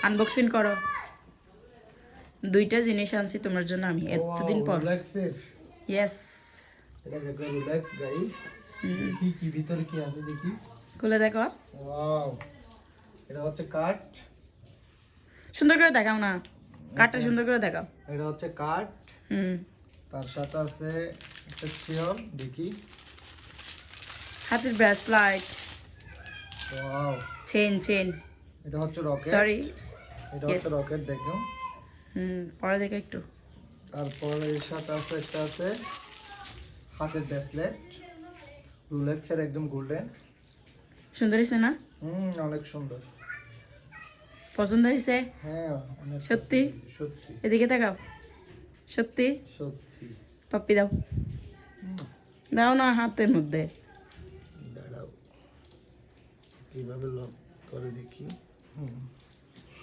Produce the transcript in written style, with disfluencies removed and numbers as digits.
Unboxing করো। দুইটা জিনিস আনছি তোমার জন্য আমি এতদিন পর। ইয়েস, এটা দেখো রিল্যাক্স গাইস। দেখি কি ভিতরে কি আছে দেখি। খুলে দেখো। ওয়াও, এটা হচ্ছে কাঠ। সুন্দর করে দেখাও না, কাঠটা সুন্দর করে দেখাও। এটা হচ্ছে কাঠ। তার সাথে আছে একটা চেয়ার দেখি। হাতের ব্রেসলাইট। Wow, chain. এটা হচ্ছে রকেট। সরি, এটা হচ্ছে রকেট দেখো। পরে দেখো একটু। তারপর এর সাথে আছে একটা আছে হাতের ব্রেসলেট, রোলেক্সের একদম গোল্ডেন। সুন্দর হয়েছে না? অনেক সুন্দর। পছন্দ হয়েছে? হ্যাঁ, অনেক সত্যি? সত্যি এদিকে তাকাও। সত্যি? সত্যি। পাপ্পি দাও, দাও না হাতের মধ্যে। দাঁড়াও, কিভাবে লক করে দেখি।